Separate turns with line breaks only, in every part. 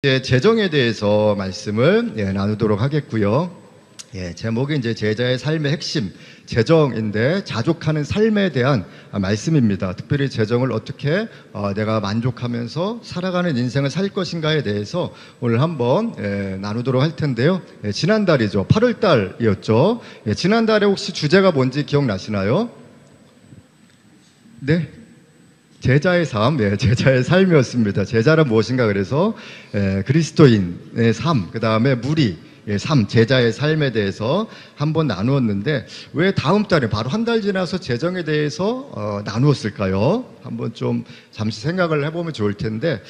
이제 재정에 대해서 말씀을 나누도록 하겠고요. 제목이 이제 제자의 삶의 핵심 재정인데 자족하는 삶에 대한 말씀입니다. 특별히 재정을 어떻게 내가 만족하면서 살아가는 인생을 살 것인가에 대해서 오늘 한번 나누도록 할 텐데요. 지난달이죠. 8월 달이었죠. 지난달에 혹시 주제가 뭔지 기억나시나요? 네. 제자의 삶, 제자의 삶이었습니다. 제자란 무엇인가 그래서 그리스도인의 삶, 그 다음에 무리의 삶, 제자의 삶에 대해서 한번 나누었는데 왜 다음 달에 바로 한 달 지나서 재정에 대해서 나누었을까요? 한번 좀 잠시 생각을 해보면 좋을 텐데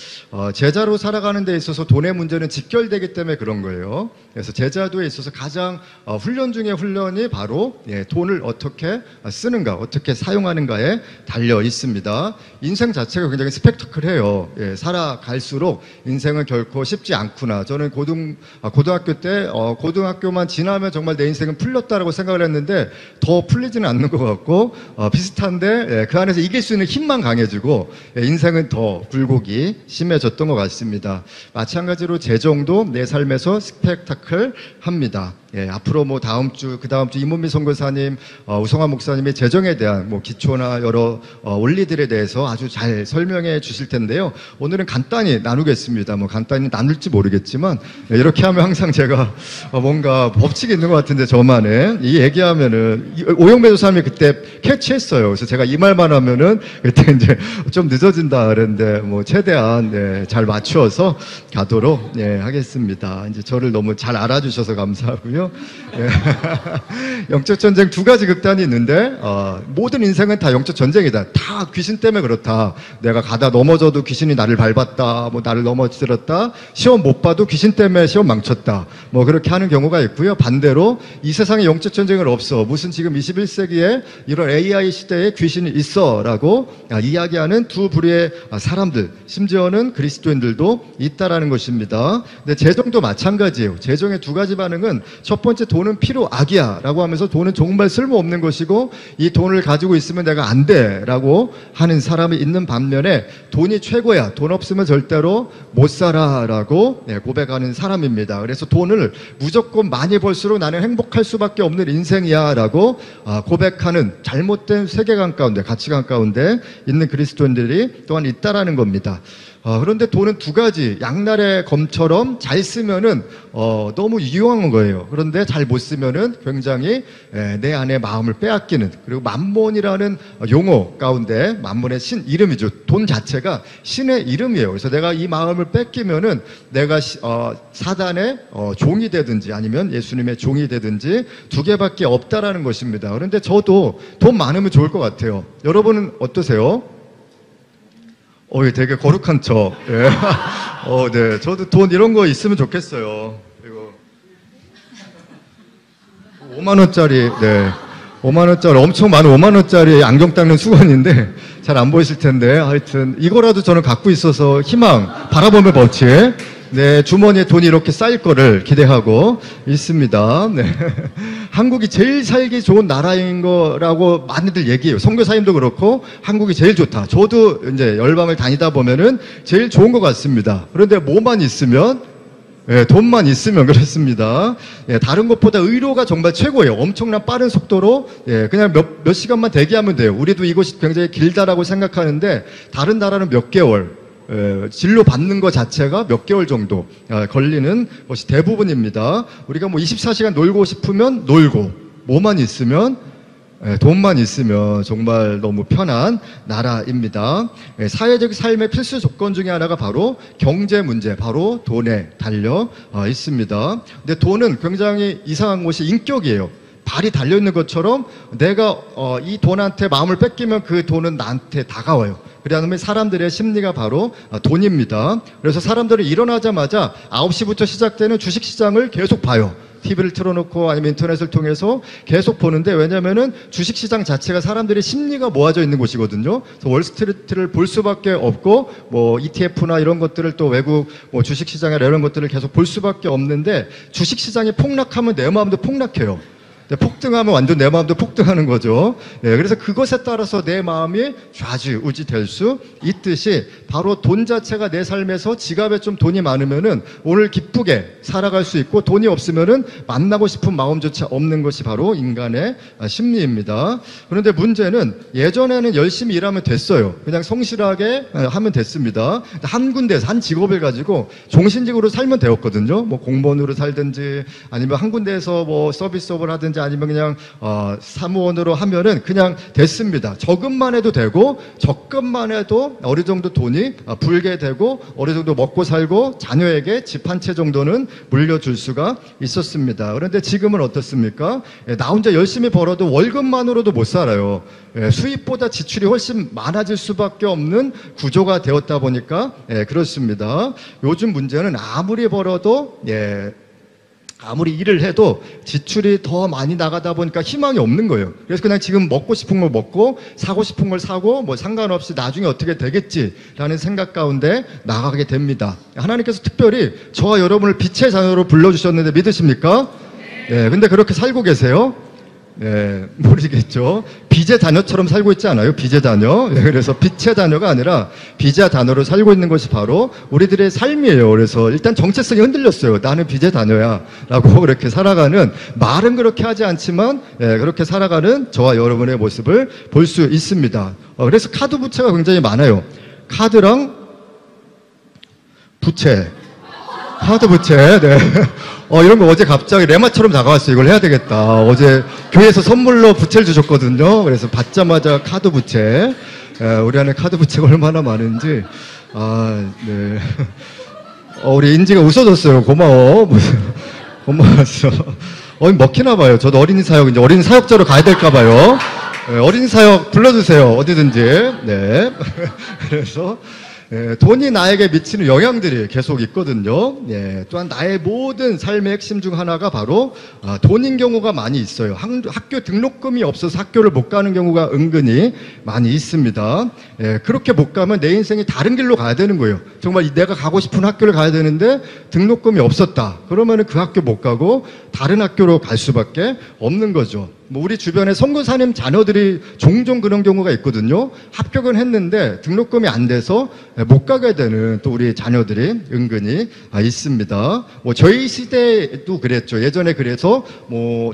제자로 살아가는 데 있어서 돈의 문제는 직결되기 때문에 그런 거예요. 그래서 제자도에 있어서 가장 훈련 중에 훈련이 바로 돈을 어떻게 쓰는가, 어떻게 사용하는가에 달려 있습니다. 인생 자체가 굉장히 스펙터클해요. 살아갈수록 인생은 결코 쉽지 않구나. 저는 고등학교 때 고등학교만 지나면 정말 내 인생은 풀렸다라고 생각을 했는데 더 풀리지는 않는 것 같고 비슷한데 그 안에서 이길 수 있는 힘만 강해지고 인생은 더 굴곡이 심해졌던 것 같습니다. 마찬가지로 재정도 내 삶에서 스펙타클합니다. 앞으로 뭐 다음 주, 그 다음 주 이문미 선교사님, 우성환 목사님의 재정에 대한 뭐 기초나 여러 원리들에 대해서 아주 잘 설명해 주실 텐데요. 오늘은 간단히 나누겠습니다. 뭐 간단히 나눌지 모르겠지만 이렇게 하면 항상 제가 뭔가 법칙이 있는 것 같은데 저만의 이 얘기하면은 오영배 조사님이 그때 캐치했어요. 그래서 제가 이 말만 하면은 그때 이제 좀 늦어진다 그랬는데 뭐 최대한 잘 맞추어서 가도록 하겠습니다. 이제 저를 너무 잘 알아주셔서 감사하고요. 영적 전쟁 두 가지 극단이 있는데 모든 인생은 다 영적 전쟁이다. 다 귀신 때문에 그렇다. 내가 가다 넘어져도 귀신이 나를 밟았다. 뭐 나를 넘어뜨렸다. 시험 못 봐도 귀신 때문에 시험 망쳤다. 뭐 그렇게 하는 경우가 있고요. 반대로 이 세상에 영적 전쟁은 없어. 무슨 지금 21세기에 이런 AI 시대에 귀신이 있어라고 이야기하는 두 부류의 사람들, 심지어는 그리스도인들도 있다라는 것입니다. 근데 재정도 마찬가지예요. 재정의 두 가지 반응은 첫 번째, 돈은 필요악이야 라고 하면서 돈은 정말 쓸모없는 것이고 이 돈을 가지고 있으면 내가 안 돼 라고 하는 사람이 있는 반면에 돈이 최고야, 돈 없으면 절대로 못 살아 라고 고백하는 사람입니다. 그래서 돈을 무조건 많이 벌수록 나는 행복할 수밖에 없는 인생이야 라고 고백하는 잘못된 세계관 가운데, 가치관 가운데 있는 그리스도인들이 또한 있다라는 겁니다. 그런데 돈은 두 가지, 양날의 검처럼 잘 쓰면은 너무 유용한 거예요. 그런데 잘 못 쓰면은 굉장히 내 안에 마음을 빼앗기는, 그리고 만몬이라는 용어 가운데 만몬의 신 이름이죠. 돈 자체가 신의 이름이에요. 그래서 내가 이 마음을 뺏기면은 내가 사단의 종이 되든지 아니면 예수님의 종이 되든지 두 개밖에 없다라는 것입니다. 그런데 저도 돈 많으면 좋을 것 같아요. 여러분은 어떠세요? 되게 거룩한 척. 네. 저도 돈 이런 거 있으면 좋겠어요. 이거 5만원짜리, 5만원짜리, 엄청 많은 5만원짜리 안경 닦는 수건인데, 잘 안 보이실 텐데, 하여튼, 이거라도 저는 갖고 있어서 희망, 바라보면 법칙. 네, 주머니에 돈이 이렇게 쌓일 거를 기대하고 있습니다. 네. 한국이 제일 살기 좋은 나라인 거라고 많이들 얘기해요. 선교사님도 그렇고 한국이 제일 좋다. 저도 이제 열방을 다니다 보면은 제일 좋은 것 같습니다. 그런데 뭐만 있으면 돈만 있으면 그렇습니다. 다른 것보다 의료가 정말 최고예요. 엄청난 빠른 속도로 그냥 몇 시간만 대기하면 돼요. 우리도 이것이 굉장히 길다라고 생각하는데 다른 나라는 몇 개월, 진료 받는 것 자체가 몇 개월 정도 걸리는 것이 대부분입니다. 우리가 뭐 24시간 놀고 싶으면 놀고, 뭐만 있으면, 돈만 있으면 정말 너무 편한 나라입니다. 사회적 삶의 필수 조건 중에 하나가 바로 경제 문제, 바로 돈에 달려 있습니다. 근데 돈은 굉장히 이상한 것이 인격이에요. 발이 달려있는 것처럼 내가 이 돈한테 마음을 뺏기면 그 돈은 나한테 다가와요. 그다음에 사람들의 심리가 바로 돈입니다. 그래서 사람들은 일어나자마자 9시부터 시작되는 주식시장을 계속 봐요. TV를 틀어놓고 아니면 인터넷을 통해서 계속 보는데, 왜냐면은 주식시장 자체가 사람들의 심리가 모아져 있는 곳이거든요. 그래서 월스트리트를 볼 수밖에 없고, 뭐 ETF나 이런 것들을 또 외국 뭐 주식시장이나 이런 것들을 계속 볼 수밖에 없는데, 주식시장이 폭락하면 내 마음도 폭락해요. 폭등하면 완전 내 마음도 폭등하는 거죠. 예, 그래서 그것에 따라서 내 마음이 좌지우지 될 수 있듯이 바로 돈 자체가 내 삶에서 지갑에 좀 돈이 많으면은 오늘 기쁘게 살아갈 수 있고 돈이 없으면은 만나고 싶은 마음조차 없는 것이 바로 인간의 심리입니다. 그런데 문제는 예전에는 열심히 일하면 됐어요. 그냥 성실하게 하면 됐습니다. 한 군데에서 한 직업을 가지고 종신직으로 살면 되었거든요. 뭐 공무원으로 살든지 아니면 한 군데에서 뭐 서비스업을 하든지 아니면 그냥 사무원으로 하면은 그냥 됐습니다. 적금만 해도 되고 적금만 해도 어느 정도 돈이 불게 되고 어느 정도 먹고 살고 자녀에게 집 한 채 정도는 물려줄 수가 있었습니다. 그런데 지금은 어떻습니까? 나 혼자 열심히 벌어도 월급만으로도 못 살아요. 수입보다 지출이 훨씬 많아질 수밖에 없는 구조가 되었다 보니까 그렇습니다. 요즘 문제는 아무리 벌어도 아무리 일을 해도 지출이 더 많이 나가다 보니까 희망이 없는 거예요. 그래서 그냥 지금 먹고 싶은 걸 먹고 사고 싶은 걸 사고 뭐 상관없이 나중에 어떻게 되겠지라는 생각 가운데 나가게 됩니다. 하나님께서 특별히 저와 여러분을 빛의 자녀로 불러주셨는데 믿으십니까? 근데 그렇게 살고 계세요? 모르겠죠. 빛의 자녀처럼 살고 있지 않아요? 빛의 자녀. 그래서 빛의 자녀가 아니라 빛의 자녀로 살고 있는 것이 바로 우리들의 삶이에요. 그래서 일단 정체성이 흔들렸어요. 나는 빛의 자녀야 라고 그렇게 살아가는, 말은 그렇게 하지 않지만 그렇게 살아가는 저와 여러분의 모습을 볼 수 있습니다. 그래서 카드 부채가 굉장히 많아요. 카드랑 부채, 카드 부채. 이런 거 어제 갑자기 레마처럼 다가왔어요. 이걸 해야 되겠다. 어제 교회에서 선물로 부채를 주셨거든요. 그래서 받자마자 카드 부채. 우리 안에 카드 부채가 얼마나 많은지. 우리 인지가 웃어줬어요. 고마워. 고마웠어. 먹히나 봐요. 저도 어린이 사역, 이제 어린이 사역자로 가야 될까 봐요. 어린이 사역 불러주세요. 어디든지. 그래서 돈이 나에게 미치는 영향들이 계속 있거든요. 또한 나의 모든 삶의 핵심 중 하나가 바로 돈인 경우가 많이 있어요. 학교 등록금이 없어서 학교를 못 가는 경우가 은근히 많이 있습니다. 그렇게 못 가면 내 인생이 다른 길로 가야 되는 거예요. 정말 내가 가고 싶은 학교를 가야 되는데 등록금이 없었다. 그러면 그 학교 못 가고 다른 학교로 갈 수밖에 없는 거죠. 우리 주변에 선교사님 자녀들이 종종 그런 경우가 있거든요. 합격은 했는데 등록금이 안 돼서 못 가게 되는 또 우리 자녀들이 은근히 있습니다. 저희 시대도 그랬죠. 예전에 그래서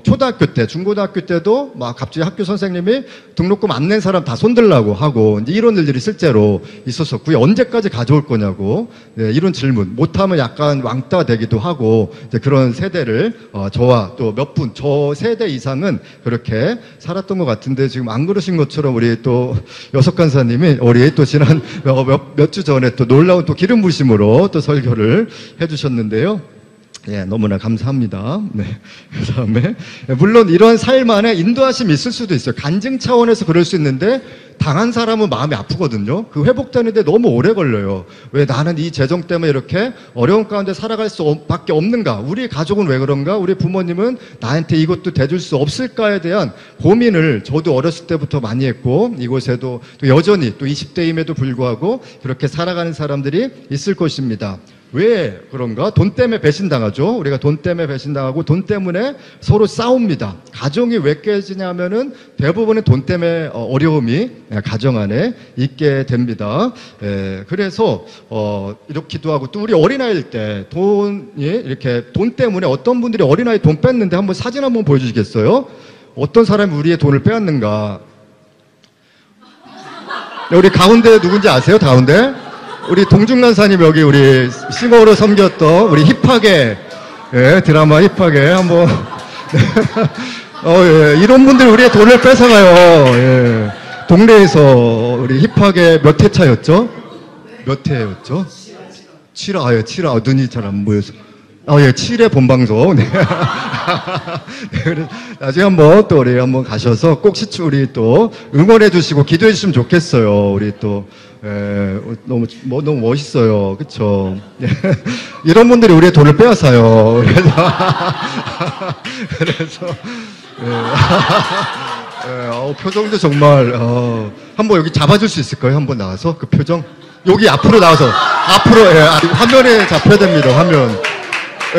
초등학교 때, 중고등학교 때도 막 갑자기 학교 선생님이 등록금 안 낸 사람 다 손들라고 하고 이런 일들이 실제로 있었었고요. 언제까지 가져올 거냐고 이런 질문. 못하면 약간 왕따 되기도 하고 그런 세대를 저와 또 몇 분, 저 세대 이상은 그렇게 살았던 것 같은데 지금 안 그러신 것처럼 우리 또 여석 간사님이 우리 또 지난 몇 주 전에 또 놀라운 또 기름 부심으로 또 설교를 해주셨는데요. 너무나 감사합니다. 그 다음에 물론 이런 삶 안에 인도하심이 있을 수도 있어요. 간증 차원에서 그럴 수 있는데 당한 사람은 마음이 아프거든요. 그 회복되는데 너무 오래 걸려요. 왜 나는 이 재정 때문에 이렇게 어려운 가운데 살아갈 수밖에 없는가? 우리 가족은 왜 그런가? 우리 부모님은 나한테 이것도 대줄 수 없을까에 대한 고민을 저도 어렸을 때부터 많이 했고 이곳에도 또 여전히 또 20대임에도 불구하고 그렇게 살아가는 사람들이 있을 것입니다. 왜 그런가? 돈 때문에 배신당하죠. 우리가 돈 때문에 배신당하고 돈 때문에 서로 싸웁니다. 가정이 왜 깨지냐면은 대부분의 돈 때문에 어려움이 가정 안에 있게 됩니다. 그래서 이렇기도 하고 또 우리 어린아이일 때 돈이 이렇게 돈 때문에 어떤 분들이 어린아이 돈 뺐는데 한번 사진 한번 보여주시겠어요? 어떤 사람이 우리의 돈을 빼앗는가? 우리 가운데 누군지 아세요? 가운데? 우리 동중간사님 여기 우리 싱어로 섬겼던 우리 힙하게 드라마 힙하게 한번 이런 분들 우리의 돈을 뺏어가요. 동네에서 우리 힙하게 몇 회차였죠? 몇 회였죠? 7화. 7화. 눈이 잘 안 보여서 7회 본방송. 나중에 한번 또 우리 한번 가셔서 꼭 우리 또 응원해 주시고 기도해 주시면 좋겠어요. 우리 또 너무 멋있어요. 그쵸? 이런 분들이 우리의 돈을 빼앗아요. 그래서 표정도 정말 한번 여기 잡아줄 수 있을까요? 한번 나와서 그 표정 여기 앞으로 나와서 앞으로 화면에 잡혀야 됩니다. 화면.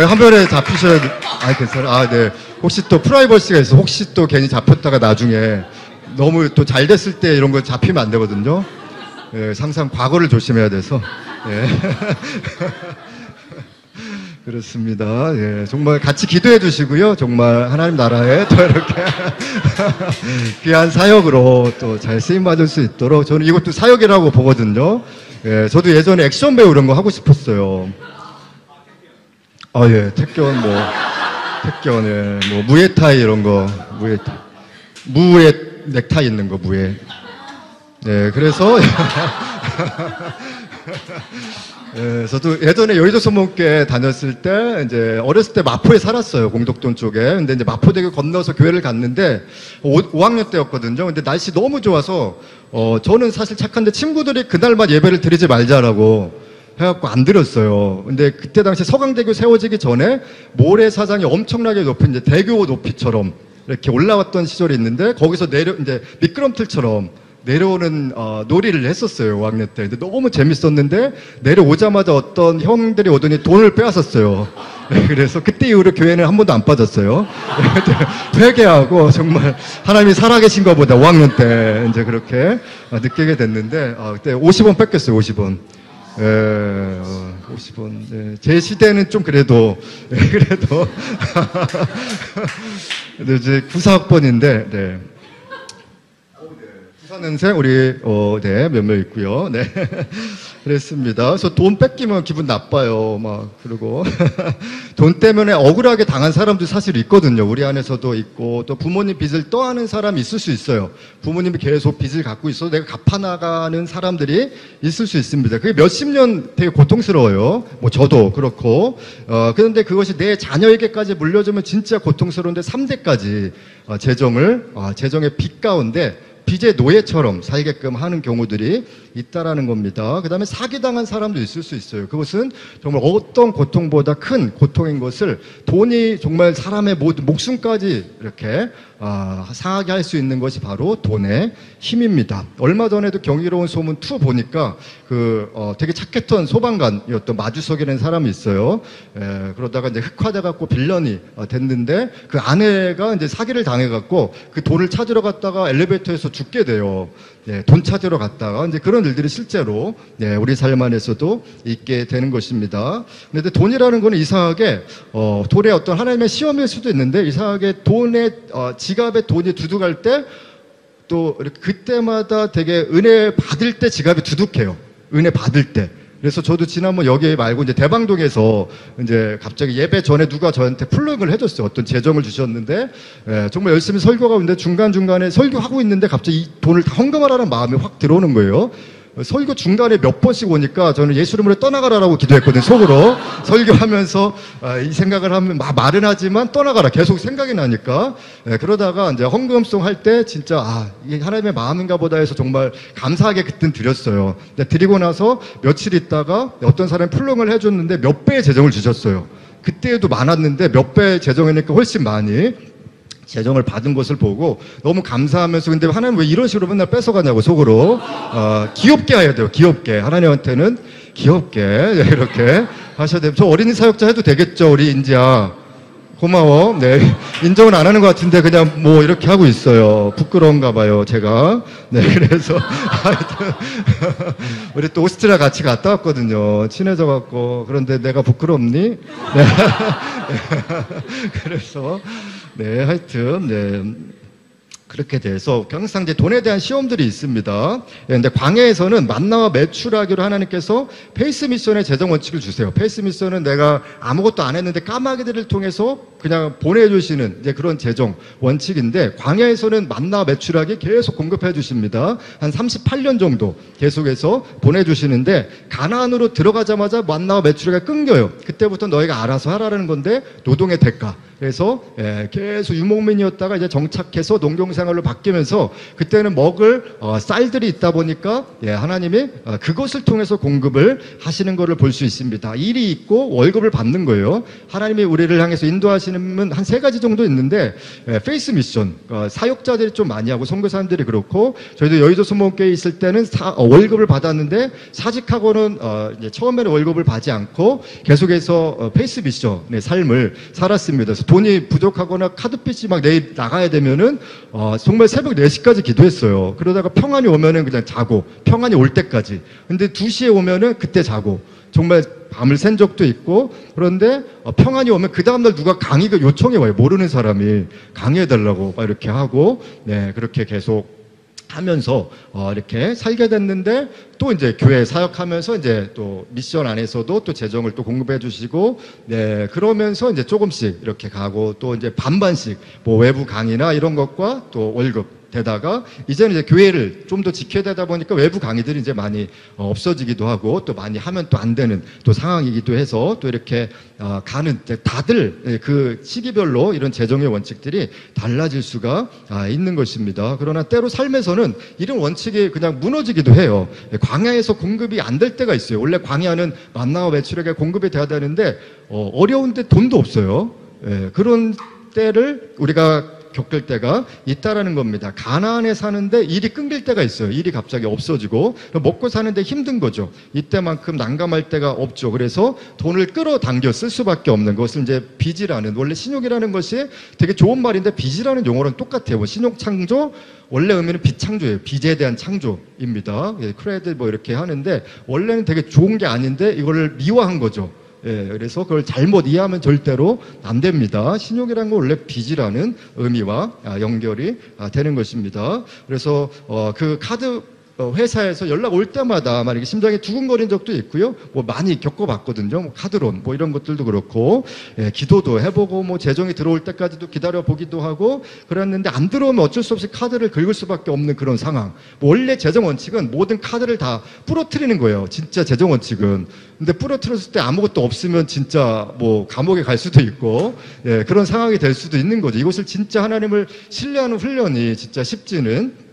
화면에 잡히셔야 돼. 아, 괜찮아요. 아, 네. 혹시 또 프라이버시가 있어. 혹시 또 괜히 잡혔다가 나중에 너무 또 잘 됐을 때 이런 거 잡히면 안 되거든요. 예, 항상 과거를 조심해야 돼서. 예. 그렇습니다. 예, 정말 같이 기도해 주시고요. 정말 하나님 나라에 또 이렇게 귀한 사역으로 또 잘 쓰임 받을 수 있도록 저는 이것도 사역이라고 보거든요. 예, 저도 예전에 액션 배우 이런 거 하고 싶었어요. 아, 예, 태권 예, 뭐 무에타이 이런 거, 무에 넥타이 있는 거 무에. 네, 그래서 예, 저도 예전에 여의도 소문교회 다녔을 때, 이제 어렸을 때 마포에 살았어요. 공덕동 쪽에. 근데 이제 마포대교 건너서 교회를 갔는데, 5학년 때였거든요. 근데 날씨 너무 좋아서, 저는 사실 착한데 친구들이 그날만 예배를 드리지 말자라고 해갖고 안 드렸어요. 근데 그때 당시 서강대교 세워지기 전에 모래사장이 엄청나게 높은 이제 대교 높이처럼 이렇게 올라왔던 시절이 있는데, 거기서 이제 미끄럼틀처럼 내려오는 놀이를 했었어요. 5학년 때. 근데 너무 재밌었는데 내려오자마자 어떤 형들이 오더니 돈을 빼앗았어요. 네, 그래서 그때 이후로 교회는 한 번도 안 빠졌어요. 회개하고 정말 하나님이 살아계신 것보다 5학년 때 이제 그렇게 느끼게 됐는데 그때 50원 뺏겼어요. 50원. 예, 50원. 네. 제 시대는 좀 그래도 그래도 근데 이제 94학번인데 네. 94년생 우리 네, 몇 명 있고요. 네. 그랬습니다. 그래서 돈 뺏기면 기분 나빠요. 막 그리고 돈 때문에 억울하게 당한 사람도 사실 있거든요. 우리 안에서도 있고 또 부모님 빚을 떠안은 사람이 있을 수 있어요. 부모님이 계속 빚을 갖고 있어도 내가 갚아나가는 사람들이 있을 수 있습니다. 그게 몇십 년 되게 고통스러워요. 뭐 저도 그렇고 그런데 그것이 내 자녀에게까지 물려주면 진짜 고통스러운데 3대까지 재정의 빚 가운데 빚의 노예처럼 살게끔 하는 경우들이 있다라는 겁니다. 그 다음에 사기당한 사람도 있을 수 있어요. 그것은 정말 어떤 고통보다 큰 고통인 것을 돈이 정말 사람의 모든 목숨까지 이렇게 상하게 할 수 있는 것이 바로 돈의 힘입니다. 얼마 전에도 경이로운 소문 2 보니까 되게 착했던 소방관이었던 마주석이라는 사람이 있어요. 그러다가 이제 흑화돼갖고 빌런이 됐는데 그 아내가 이제 사기를 당해갖고 그 돈을 찾으러 갔다가 엘리베이터에서 죽게 돼요. 네, 돈 찾으러 갔다가 이제 그런 일들이 실제로 우리 삶 안에서도 있게 되는 것입니다. 근데 돈이라는 거는 이상하게 돈의 어떤 하나님의 시험일 수도 있는데 이상하게 지갑에 돈이 두둑할 때 또 그때마다 되게 은혜 받을 때 지갑이 두둑해요. 은혜 받을 때. 그래서 저도 지난번 여기 말고 이제 대방동에서 이제 갑자기 예배 전에 누가 저한테 플러그를 해줬어요. 어떤 재정을 주셨는데 정말 열심히 설교하고 있는데 중간중간에 설교하고 있는데 갑자기 이 돈을 다 헌금하라는 마음이 확 들어오는 거예요. 설교 중간에 몇 번씩 오니까 저는 예수 이름으로 떠나가라라고 기도했거든요. 속으로 설교하면서 이 생각을 하면 말은 하지만 떠나가라 계속 생각이 나니까 그러다가 이제 헌금송 할 때 진짜 이게 하나님의 마음인가 보다 해서 정말 감사하게 그땐 드렸어요. 근데 드리고 나서 며칠 있다가 어떤 사람이 풀렁을 해줬는데 몇 배의 재정을 주셨어요. 그때도 많았는데 몇 배의 재정이니까 훨씬 많이 재정을 받은 것을 보고 너무 감사하면서 근데 하나님 왜 이런 식으로 맨날 뺏어가냐고 속으로 귀엽게 해야 돼요. 귀엽게 하나님한테는 귀엽게 이렇게 하셔야 돼요. 저 어린이 사역자 해도 되겠죠 우리 인지야. 고마워. 네, 인정은 안 하는 것 같은데 그냥 뭐 이렇게 하고 있어요. 부끄러운가 봐요 제가. 네, 그래서 하여튼 우리 또 오스트리아 같이 갔다 왔거든요. 친해져 갖고. 그런데 내가 부끄럽니? 네. 그래서 네, 하여튼 네. 그렇게 돼서 항상 이제 돈에 대한 시험들이 있습니다. 근데 광야에서는 만나와 매출하기로 하나님께서 페이스 미션의 재정 원칙을 주세요. 페이스 미션은 내가 아무것도 안 했는데 까마귀들을 통해서 그냥 보내주시는 이제 그런 재정 원칙인데 광야에서는 만나와 매출하기 계속 공급해 주십니다. 한 38년 정도 계속해서 보내주시는데 가나안으로 들어가자마자 만나와 매출하기가 끊겨요. 그때부터 너희가 알아서 하라는 건데 노동의 대가. 그래서 계속 유목민이었다가 이제 정착해서 농경생활로 바뀌면서 그때는 먹을 쌀들이 있다 보니까 하나님이 그것을 통해서 공급을 하시는 것을 볼 수 있습니다. 일이 있고 월급을 받는 거예요. 하나님이 우리를 향해서 인도하시는 한 3가지 정도 있는데 페이스 미션, 사역자들이 좀 많이 하고 선교사님들이 그렇고 저희도 여의도 소목교회에 있을 때는 월급을 받았는데 사직하고는 이제 처음에는 월급을 받지 않고 계속해서 페이스 미션의 삶을 살았습니다. 그래서 돈이 부족하거나 카드빚이 막 내일 나가야 되면은 정말 새벽 4시까지 기도했어요. 그러다가 평안이 오면은 그냥 자고 평안이 올 때까지. 근데 2시에 오면은 그때 자고 정말 밤을 샌 적도 있고 그런데 평안이 오면 그 다음날 누가 강의가 요청해 와요. 모르는 사람이 강의해달라고 막 이렇게 하고 그렇게 계속 하면서 이렇게 살게 됐는데 또 이제 교회 사역하면서 이제 또 미션 안에서도 또 재정을 또 공급해 주시고 그러면서 이제 조금씩 이렇게 가고 또 이제 반반씩 뭐 외부 강의나 이런 것과 또 월급 되다가 이제는 이제 교회를 좀 더 지켜야 되다 보니까 외부 강의들이 이제 많이 없어지기도 하고 또 많이 하면 또 안 되는 또 상황이기도 해서 또 이렇게 가는 다들 그 시기별로 이런 재정의 원칙들이 달라질 수가 있는 것입니다. 그러나 때로 삶에서는 이런 원칙이 그냥 무너지기도 해요. 광야에서 공급이 안 될 때가 있어요. 원래 광야는 만나와 매출액에 공급이 돼야 되는데 어려운데 돈도 없어요. 그런 때를 우리가 겪을 때가 있다라는 겁니다. 가나안에 사는데 일이 끊길 때가 있어요. 일이 갑자기 없어지고 먹고 사는데 힘든 거죠. 이때만큼 난감할 때가 없죠. 그래서 돈을 끌어당겨 쓸 수밖에 없는 것을 이제 빚이라는, 원래 신욕이라는 것이 되게 좋은 말인데 빚이라는 용어랑 똑같아요. 뭐 신욕 창조, 원래 의미는 빚 창조예요. 빚에 대한 창조입니다. 크레드 뭐 이렇게 하는데 원래는 되게 좋은 게 아닌데 이거를 미화한 거죠. 그래서 그걸 잘못 이해하면 절대로 안 됩니다. 신욕이라는 건 원래 빚이라는 의미와 연결이 되는 것입니다. 그래서 그 카드 회사에서 연락 올 때마다 만약에 심장이 두근거린 적도 있고요. 뭐 많이 겪어봤거든요. 뭐 카드론 뭐 이런 것들도 그렇고 기도도 해보고 뭐 재정이 들어올 때까지도 기다려 보기도 하고 그랬는데 안 들어오면 어쩔 수 없이 카드를 긁을 수밖에 없는 그런 상황. 뭐 원래 재정 원칙은 모든 카드를 다 부러뜨리는 거예요. 진짜 재정 원칙은. 근데 부러뜨렸을 때 아무것도 없으면 진짜 뭐 감옥에 갈 수도 있고 그런 상황이 될 수도 있는 거죠. 이것을 진짜 하나님을 신뢰하는 훈련이 진짜 쉽지는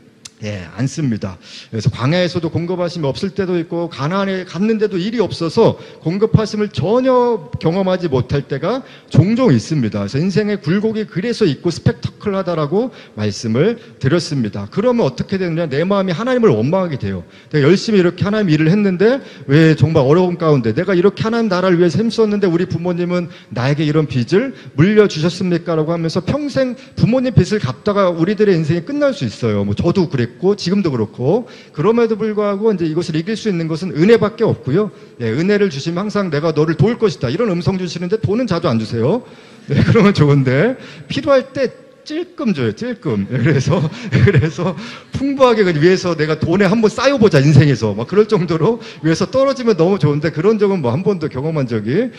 않습니다. 그래서 광야에서도 공급하심이 없을 때도 있고 가나안에 갔는데도 일이 없어서 공급하심을 전혀 경험하지 못할 때가 종종 있습니다. 그래서 인생의 굴곡이 그래서 있고 스펙터클하다라고 말씀을 드렸습니다. 그러면 어떻게 되느냐? 내 마음이 하나님을 원망하게 돼요. 내가 열심히 이렇게 하나님 일을 했는데 왜 정말 어려움 가운데 내가 이렇게 하나님 나라를 위해서 힘썼는데 우리 부모님은 나에게 이런 빚을 물려주셨습니까? 라고 하면서 평생 부모님 빚을 갚다가 우리들의 인생이 끝날 수 있어요. 뭐 저도 그랬고 지금도 그렇고 그럼에도 불구하고 이제 이것을 이길 수 있는 것은 은혜밖에 없고요. 은혜를 주시면 항상 내가 너를 도울 것이다 이런 음성 주시는데 돈은 자주 안 주세요. 그러면 좋은데 필요할 때 찔끔 줘요. 찔끔. 그래서 풍부하게 위해서 내가 돈에 한번 쌓여보자 인생에서 막 그럴 정도로 위해서 떨어지면 너무 좋은데 그런 적은 뭐 한 번도 경험한 적이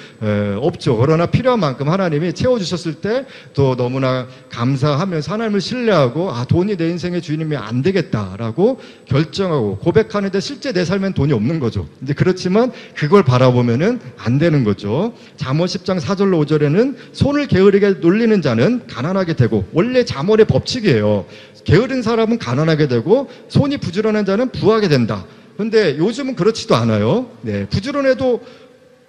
없죠. 그러나 필요한 만큼 하나님이 채워주셨을 때 또 너무나 감사하면서 하나님을 신뢰하고 돈이 내 인생의 주인이면 안 되겠다라고 결정하고 고백하는데 실제 내 삶엔 돈이 없는 거죠. 이제 그렇지만 그걸 바라보면은 안 되는 거죠. 잠언 10장 4절로 5절에는 손을 게으르게 놀리는 자는 가난하게 되고 원래 잠언의 법칙이에요. 게으른 사람은 가난하게 되고 손이 부지런한 자는 부하게 된다. 그런데 요즘은 그렇지도 않아요. 부지런해도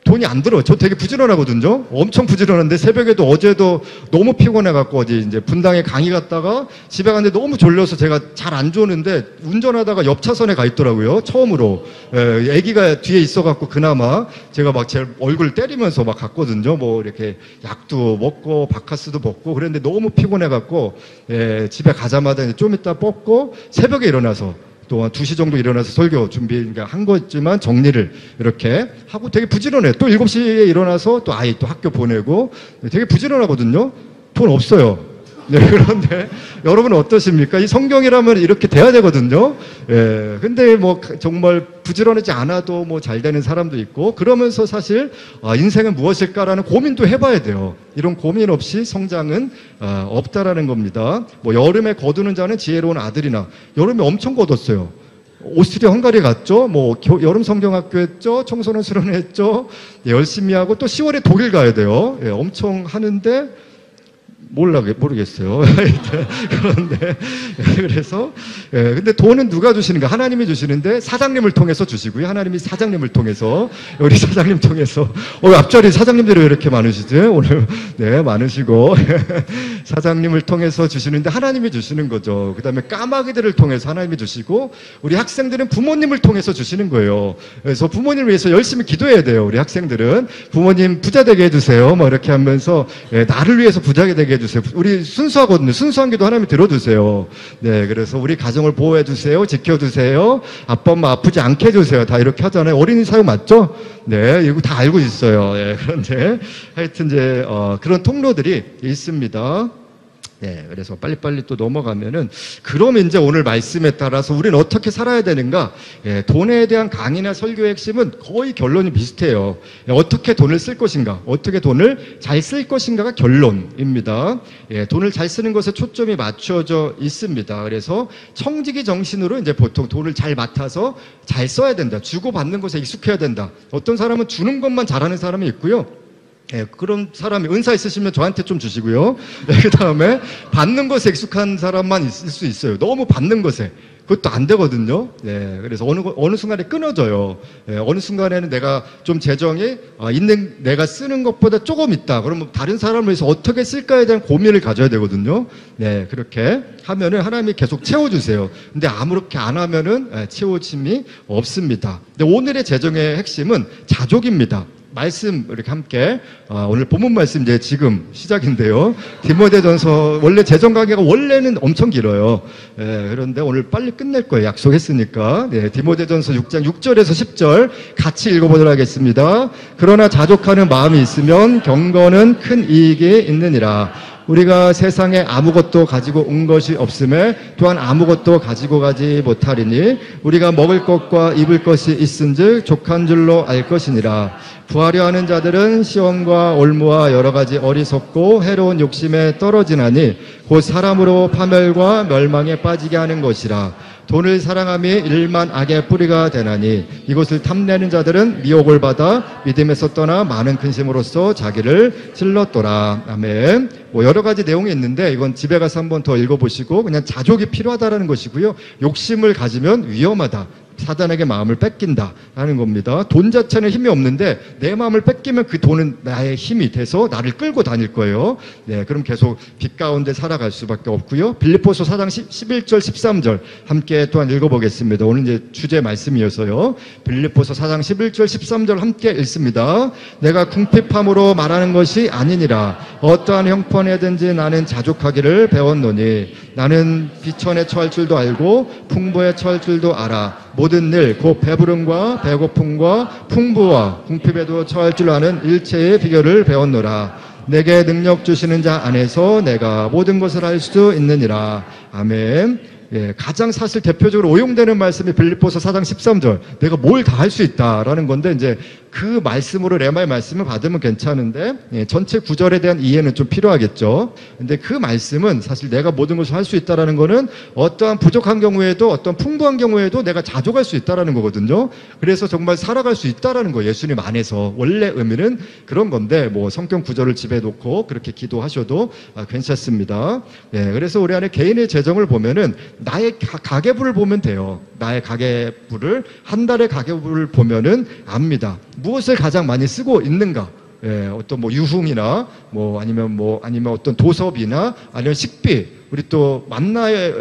돈이 안 들어. 저 되게 부지런하거든요. 엄청 부지런한데 새벽에도 어제도 너무 피곤해갖고 어디 이제 분당에 강의 갔다가 집에 갔는데 너무 졸려서 제가 잘 안 좋는데 운전하다가 옆 차선에 가 있더라고요. 처음으로. 아기가 뒤에 있어갖고 그나마 제가 막 제 얼굴 때리면서 막 갔거든요. 뭐 이렇게 약도 먹고 바카스도 먹고 그랬는데 너무 피곤해갖고 집에 가자마자 좀 이따 뽑고 새벽에 일어나서 또 한 2시 정도 일어나서 설교 준비한 거지만 정리를 이렇게 하고 되게 부지런해. 또 7시에 일어나서 또 아이 또 학교 보내고 되게 부지런하거든요. 돈 없어요. 그런데 여러분은 어떠십니까? 이 성경이라면 이렇게 돼야 되거든요. 근데 뭐 정말 부지런하지 않아도 뭐 잘 되는 사람도 있고 그러면서 사실 인생은 무엇일까라는 고민도 해봐야 돼요. 이런 고민 없이 성장은 없다라는 겁니다. 뭐 여름에 거두는 자는 지혜로운 아들이나 여름에 엄청 거뒀어요. 오스트리아 헝가리 갔죠. 뭐 여름 성경학교 했죠. 청소년 수련회 했죠. 열심히 하고 또 10월에 독일 가야 돼요. 엄청 하는데 모르겠어요. 그런데, 그래서, 근데 돈은 누가 주시는가? 하나님이 주시는데 사장님을 통해서 주시고요. 하나님이 사장님을 통해서, 우리 사장님 통해서, 앞자리 사장님들이 왜 이렇게 많으시지? 오늘, 네, 많으시고, 사장님을 통해서 주시는데 하나님이 주시는 거죠. 그 다음에 까마귀들을 통해서 하나님이 주시고, 우리 학생들은 부모님을 통해서 주시는 거예요. 그래서 부모님을 위해서 열심히 기도해야 돼요. 우리 학생들은. 부모님 부자 되게 해주세요. 뭐 이렇게 하면서, 나를 위해서 부자게 되게 해주세요. 우리 순수하거든요. 순수한 기도 하나님 들어주세요. 네, 그래서 우리 가정을 보호해 주세요. 지켜주세요. 아빠 엄마 아프지 않게 해주세요. 다 이렇게 하잖아요. 어린이 사역 맞죠? 네, 이거 다 알고 있어요. 네, 그런데 하여튼 이제 그런 통로들이 있습니다. 네, 그래서 빨리빨리 또 넘어가면은, 그럼 이제 오늘 말씀에 따라서 우리는 어떻게 살아야 되는가? 돈에 대한 강의나 설교의 핵심은 거의 결론이 비슷해요. 어떻게 돈을 쓸 것인가? 어떻게 돈을 잘 쓸 것인가가 결론입니다. 돈을 잘 쓰는 것에 초점이 맞춰져 있습니다. 그래서 청지기 정신으로 이제 보통 돈을 잘 맡아서 잘 써야 된다. 주고받는 것에 익숙해야 된다. 어떤 사람은 주는 것만 잘하는 사람이 있고요. 그런 사람이 은사 있으시면 저한테 좀 주시고요. 그 다음에 받는 것에 익숙한 사람만 있을 수 있어요. 너무 받는 것에. 그것도 안 되거든요. 네, 그래서 어느 순간에 끊어져요. 어느 순간에는 내가 좀 재정이 내가 쓰는 것보다 조금 있다. 그러면 다른 사람을 위해서 어떻게 쓸까에 대한 고민을 가져야 되거든요. 네, 그렇게 하면은 하나님이 계속 채워주세요. 근데 아무렇게 안 하면은 채워짐이 없습니다. 근데 오늘의 재정의 핵심은 자족입니다. 말씀 이렇게 함께 오늘 본문 말씀 이제 지금 시작인데요. 디모데전서 원래 재정 강의가 원래는 엄청 길어요. 그런데 오늘 빨리 끝낼 거예요. 약속했으니까. 네, 디모데전서 6장 6절에서 10절 같이 읽어보도록 하겠습니다. 그러나 자족하는 마음이 있으면 경건은 큰 이익이 있느니라. 우리가 세상에 아무것도 가지고 온 것이 없음에 또한 아무것도 가지고 가지 못하리니 우리가 먹을 것과 입을 것이 있은즉 족한 줄로 알 것이니라. 부하려 하는 자들은 시험과 올무와 여러 가지 어리석고 해로운 욕심에 떨어지나니 곧 사람으로 파멸과 멸망에 빠지게 하는 것이라. 돈을 사랑함이 일만 악의 뿌리가 되나니 이것을 탐내는 자들은 미혹을 받아 믿음에서 떠나 많은 근심으로써 자기를 찔렀더라. 아멘. 여러 가지 내용이 있는데 이건 집에 가서 한번 더 읽어보시고 그냥 자족이 필요하다라는 것이고요. 욕심을 가지면 위험하다. 사단에게 마음을 뺏긴다 하는 겁니다. 돈 자체는 힘이 없는데 내 마음을 뺏기면 그 돈은 나의 힘이 돼서 나를 끌고 다닐 거예요. 네, 그럼 계속 빛 가운데 살아갈 수밖에 없고요. 빌립보서 4장 11절 13절 함께 또한 읽어보겠습니다. 오늘 이제 주제 말씀이어서요. 빌립보서 4장 11절 13절 함께 읽습니다. 내가 궁핍함으로 말하는 것이 아니니라. 어떠한 형편에든지 나는 자족하기를 배웠노니 나는 비천에 처할 줄도 알고 풍부에 처할 줄도 알아. 모든 일, 곧 배부름과 배고픔과 풍부와 궁핍에도 처할 줄 아는 일체의 비결을 배웠노라. 내게 능력 주시는 자 안에서 내가 모든 것을 할 수 있느니라. 아멘. 가장 사실 대표적으로 오용되는 말씀이 빌립보서 4장 13절. 내가 뭘 다 할 수 있다라는 건데 이제 그 말씀으로 레마의 말씀을 받으면 괜찮은데 전체 구절에 대한 이해는 좀 필요하겠죠. 근데 그 말씀은 사실 내가 모든 것을 할 수 있다라는 거는 어떠한 부족한 경우에도 어떤 풍부한 경우에도 내가 자족할 수 있다라는 거거든요. 그래서 정말 살아갈 수 있다라는 거 예수님 안에서 원래 의미는 그런 건데 뭐 성경 구절을 집에 놓고 그렇게 기도하셔도 괜찮습니다. 그래서 우리 안에 개인의 재정을 보면은 나의 가계부를 보면 돼요. 나의 가계부를 한 달의 가계부를 보면은 압니다. 무엇을 가장 많이 쓰고 있는가? 어떤 뭐 유흥이나 아니면 어떤 도서비나 아니면 식비. 우리 또 만나의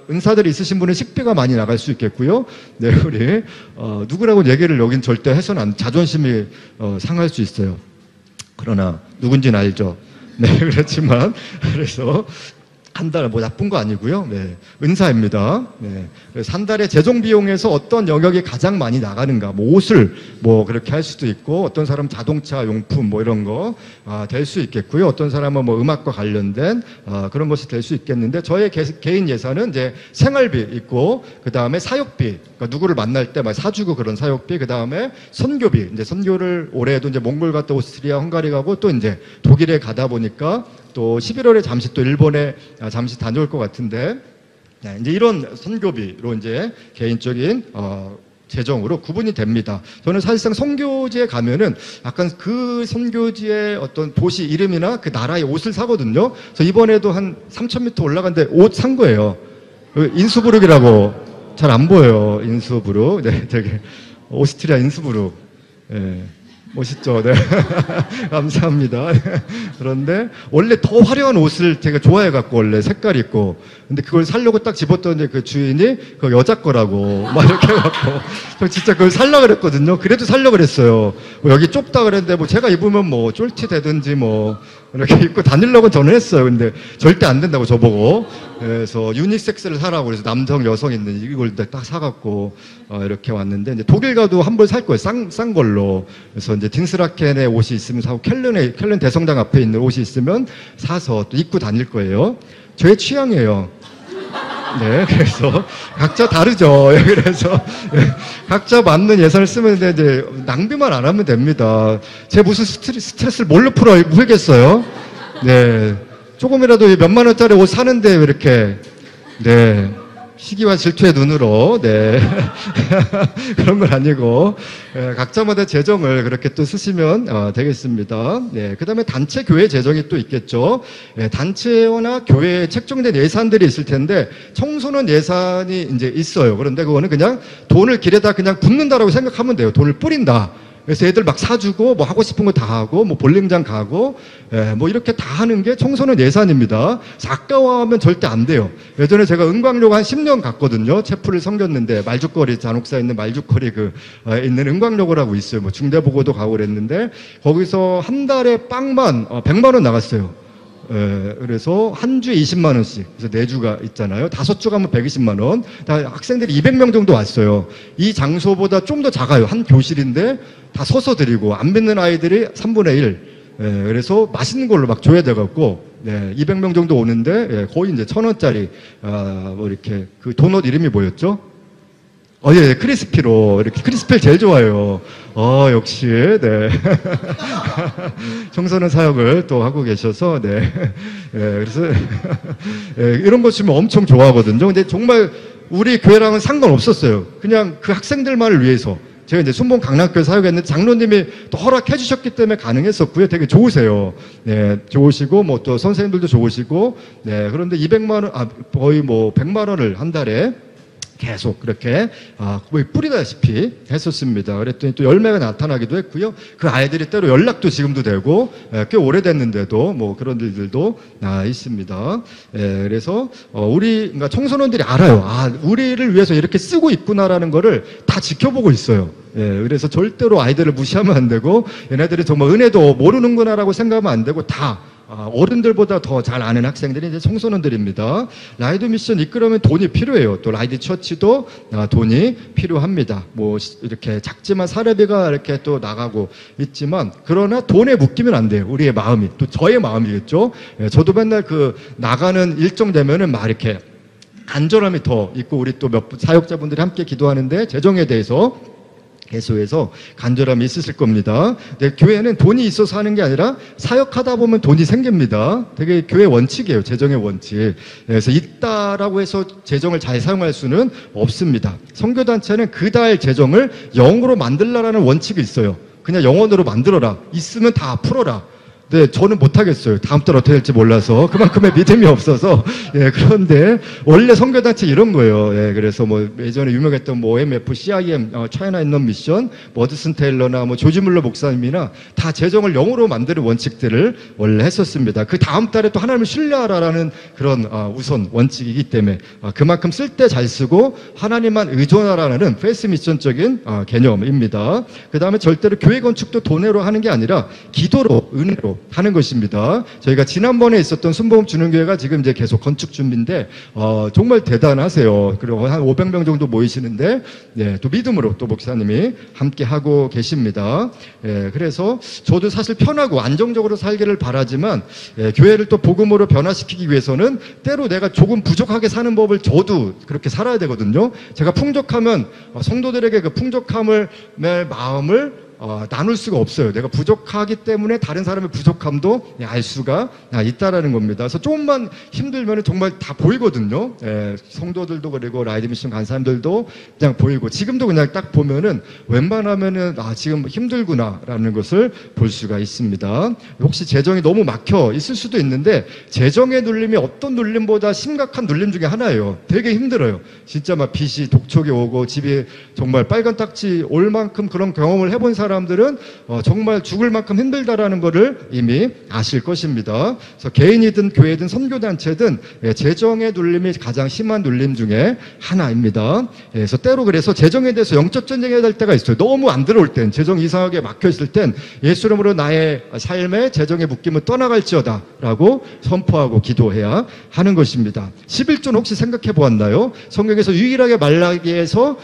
은사들이 있으신 분은 식비가 많이 나갈 수 있겠고요. 네, 우리 누구라고 얘기를 여긴 절대 해서는 자존심이 상할 수 있어요. 그러나 누군지는 알죠. 네, 그렇지만 그래서 한 달 뭐 나쁜 거 아니고요. 네, 은사입니다. 네, 그래서 한 달에 재정 비용에서 어떤 영역이 가장 많이 나가는가, 뭐 옷을 뭐 그렇게 할 수도 있고, 어떤 사람은 자동차 용품 뭐 이런 거 될 수 있겠고요. 어떤 사람은 뭐 음악과 관련된 그런 것이 될 수 있겠는데, 저의 개인 예산은 이제 생활비 있고, 그 다음에 사역비, 그러니까 누구를 만날 때 막 사주고 그런 사역비, 그 다음에 선교비. 이제 선교를 올해도 이제 몽골 갔다 오스트리아, 헝가리 가고 또 이제 독일에 가다 보니까. 또 11월에 잠시 또 일본에 잠시 다녀올 것 같은데, 이제 이런 선교비로 이제 개인적인 재정으로 구분이 됩니다. 저는 사실상 선교지에 가면은 약간 그 선교지의 어떤 도시 이름이나 그 나라의 옷을 사거든요. 그래서 이번에도 한 3,000m 올라갔는데 옷 산 거예요. 인수부르크라고. 잘 안 보여요. 인수부르크. 네, 되게 오스트리아 인수부르크. 네. 멋있죠. 네. 감사합니다. 그런데 원래 더 화려한 옷을 제가 좋아해갖고 원래 색깔 있고 근데 그걸 살려고 딱 집었더니 그 주인이 그 여자 거라고 막 이렇게 해갖고 저 진짜 그걸 살라 그랬거든요. 그래도 살려 그랬어요. 뭐 여기 좁다 그랬는데 뭐 제가 입으면 뭐 쫄티 되든지 뭐 이렇게 입고 다니려고 저는 했어요. 근데 절대 안 된다고 저보고. 그래서 유니섹스를 사라고 그래서 남성 여성 있는 이걸 딱 사갖고 이렇게 왔는데 이제 독일 가도 한 벌 살 거예요. 싼 걸로. 그래서 이제 딘스라켄의 옷이 있으면 사고 켈른 대성당 앞에 있는 옷이 있으면 사서 또 입고 다닐 거예요. 제 취향이에요. 네, 그래서 각자 다르죠. 그래서 각자 맞는 예산을 쓰면 이제 낭비만 안 하면 됩니다. 제 무슨 스트레스를 뭘로 풀겠어요? 네, 조금이라도 몇만 원짜리 옷 사는데 왜 이렇게 네. 시기와 질투의 눈으로 네 그런 건 아니고 각자마다 재정을 그렇게 또 쓰시면 되겠습니다. 네, 그다음에 단체 교회 재정이 또 있겠죠. 단체나 교회에 책정된 예산들이 있을 텐데 청소년 예산이 이제 있어요. 그런데 그거는 그냥 돈을 길에다 그냥 붓는다라고 생각하면 돼요. 돈을 뿌린다. 그래서 애들 막 사주고 뭐 하고 싶은 거 다 하고 뭐 볼링장 가고 뭐 이렇게 다 하는 게 청소년 예산입니다. 아까워하면 절대 안 돼요. 예전에 제가 은광로가 한 10년 갔거든요. 채플을 섬겼는데 말죽거리 잔혹사에 있는 말죽거리 있는 은광로고라고 있어요. 뭐 중대보고도 가고 그랬는데 거기서 한 달에 빵만 100만 원 나갔어요. 그래서 한 주에 20만 원씩. 그래서 4주가 있잖아요. 5주 가면 120만 원. 학생들이 200명 정도 왔어요. 이 장소보다 좀 더 작아요. 한 교실인데 다 서서 드리고 안 믿는 아이들이 3분의 1. 그래서 맛있는 걸로 막 줘야 돼갖고 200명 정도 오는데 거의 이제 1,000원짜리 뭐 이렇게 그 도넛 이름이 뭐였죠? 예, 크리스피로. 이렇게 크리스피를 제일 좋아해요. 역시, 네. 청소년 사역을 또 하고 계셔서, 네. 그래서, 이런 거 주면 엄청 좋아하거든요. 근데 정말 우리 교회랑은 상관없었어요. 그냥 그 학생들만을 위해서. 제가 이제 순봉 강남교회 사역했는데 장로님이 또 허락해 주셨기 때문에 가능했었고요. 되게 좋으세요. 네, 좋으시고, 뭐 또 선생님들도 좋으시고, 네. 그런데 200만 원, 거의 뭐 100만 원을 한 달에 계속 그렇게 거의 뿌리다시피 했었습니다. 그랬더니 또 열매가 나타나기도 했고요. 그 아이들이 때로 연락도 지금도 되고 꽤 오래됐는데도 뭐 그런 일들도 있습니다. 그래서 그러니까 청소년들이 알아요. 우리를 위해서 이렇게 쓰고 있구나라는 거를 다 지켜보고 있어요. 그래서 절대로 아이들을 무시하면 안 되고 얘네들이 정말 은혜도 모르는구나라고 생각하면 안 되고 다 어른들보다 더 잘 아는 학생들이 이제 청소년들입니다. 라이드 미션 이끌려면 돈이 필요해요. 또 라이드 처치도 돈이 필요합니다. 뭐 이렇게 작지만 사례비가 이렇게 또 나가고 있지만 그러나 돈에 묶이면 안 돼요. 우리의 마음이 또 저의 마음이겠죠. 저도 맨날 그 나가는 일정 되면은 막 이렇게 간절함이 더 있고 우리 또 몇 사역자분들이 함께 기도하는데 재정에 대해서 계속해서 간절함이 있으실 겁니다. 근데 교회는 돈이 있어서 하는 게 아니라 사역하다 보면 돈이 생깁니다. 되게 교회 원칙이에요. 재정의 원칙. 그래서 있다라고 해서 재정을 잘 사용할 수는 없습니다. 선교단체는 그 달 재정을 영으로 만들라라는 원칙이 있어요. 그냥 영원으로 만들어라. 있으면 다 풀어라. 네, 저는 못하겠어요. 다음 달 어떻게 될지 몰라서. 그만큼의 믿음이 없어서. 그런데, 원래 선교단체 이런 거예요. 그래서 뭐, 예전에 유명했던 뭐, OMF, CIM, 차이나 인넌 미션, 머드슨 테일러나 뭐, 조지 물러 목사님이나 다 재정을 영으로 만드는 원칙들을 원래 했었습니다. 그 다음 달에 또 하나님을 신뢰하라라는 그런, 우선 원칙이기 때문에, 그만큼 쓸 때 잘 쓰고, 하나님만 의존하라는 페이스 미션적인 개념입니다. 그 다음에 절대로 교회 건축도 돈으로 하는 게 아니라, 기도로, 은혜로, 하는 것입니다. 저희가 지난번에 있었던 순복음 주는교회가 지금 이제 계속 건축 준비인데 정말 대단하세요. 그리고 한 500명 정도 모이시는데 또 믿음으로 또 목사님이 함께 하고 계십니다. 그래서 저도 사실 편하고 안정적으로 살기를 바라지만 교회를 또 복음으로 변화시키기 위해서는 때로 내가 조금 부족하게 사는 법을 저도 그렇게 살아야 되거든요. 제가 풍족하면 성도들에게 그 풍족함을 내 마음을 나눌 수가 없어요. 내가 부족하기 때문에 다른 사람의 부족함도 알 수가 있다라는 겁니다. 그래서 조금만 힘들면 정말 다 보이거든요. 성도들도 그리고 라이드 미션 간 사람들도 그냥 보이고, 지금도 그냥 딱 보면은 웬만하면은 지금 힘들구나라는 것을 볼 수가 있습니다. 혹시 재정이 너무 막혀 있을 수도 있는데, 재정의 눌림이 어떤 눌림보다 심각한 눌림 중에 하나예요. 되게 힘들어요. 진짜 막 빚이 독촉이 오고 집에 정말 빨간 딱지 올 만큼 그런 경험을 해본 사람들은 정말 죽을 만큼 힘들다라는 것을 이미 아실 것입니다. 그래서 개인이든 교회든 선교단체든 재정의 눌림이 가장 심한 눌림 중에 하나입니다. 그래서 때로 그래서 재정에 대해서 영적 전쟁해야 될 때가 있어요. 너무 안 들어올 땐, 재정 이상하게 막혀 있을 땐 예수 이름으로 나의 삶에 재정의 묶임을 떠나갈지어다 라고 선포하고 기도해야 하는 것입니다. 11조는 혹시 생각해 보았나요? 성경에서 유일하게 말라기에서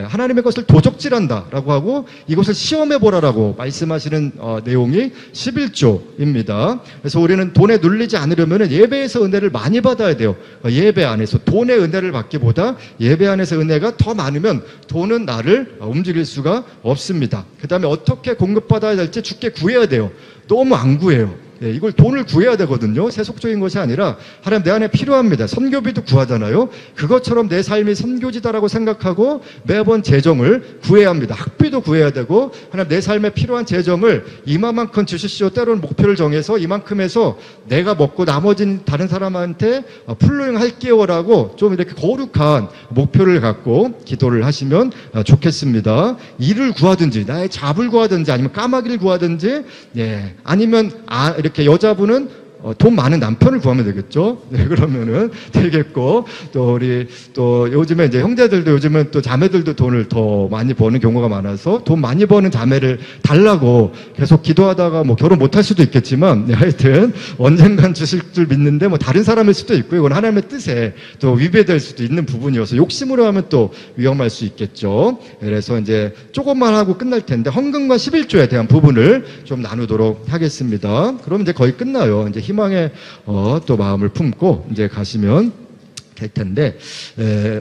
하나님의 것을 도적질한다 라고 하고 이것을 시험해 보라라고 말씀하시는 내용이 11조입니다. 그래서 우리는 돈에 눌리지 않으려면 예배에서 은혜를 많이 받아야 돼요. 예배 안에서 돈의 은혜를 받기보다 예배 안에서 은혜가 더 많으면 돈은 나를 움직일 수가 없습니다. 그 다음에 어떻게 공급받아야 될지 주께 구해야 돼요. 너무 안 구해요. 이걸 돈을 구해야 되거든요. 세속적인 것이 아니라 하나님 내 안에 필요합니다. 선교비도 구하잖아요. 그것처럼 내 삶이 선교지다라고 생각하고 매번 재정을 구해야 합니다. 학비도 구해야 되고, 하나님 내 삶에 필요한 재정을 이만큼 주십시오. 때로는 목표를 정해서 이만큼에서 내가 먹고 나머지는 다른 사람한테 풀로잉 할게요라고 좀 이렇게 거룩한 목표를 갖고 기도를 하시면 좋겠습니다. 일을 구하든지 나의 잡을 구하든지 아니면 까마귀를 구하든지, 아니면 이렇게 여자분은 돈 많은 남편을 구하면 되겠죠. 그러면은 되겠고, 또 우리 또 요즘에 이제 형제들도 요즘은 또 자매들도 돈을 더 많이 버는 경우가 많아서 돈 많이 버는 자매를 달라고 계속 기도하다가 뭐 결혼 못할 수도 있겠지만, 하여튼 언젠간 주실 줄 믿는데 뭐 다른 사람일 수도 있고, 이건 하나님의 뜻에 또 위배될 수도 있는 부분이어서 욕심으로 하면 또 위험할 수 있겠죠. 그래서 이제 조금만 하고 끝날 텐데 헌금과 11조에 대한 부분을 좀 나누도록 하겠습니다. 그럼 이제 거의 끝나요. 이제 희망의 또 마음을 품고 이제 가시면 될 텐데,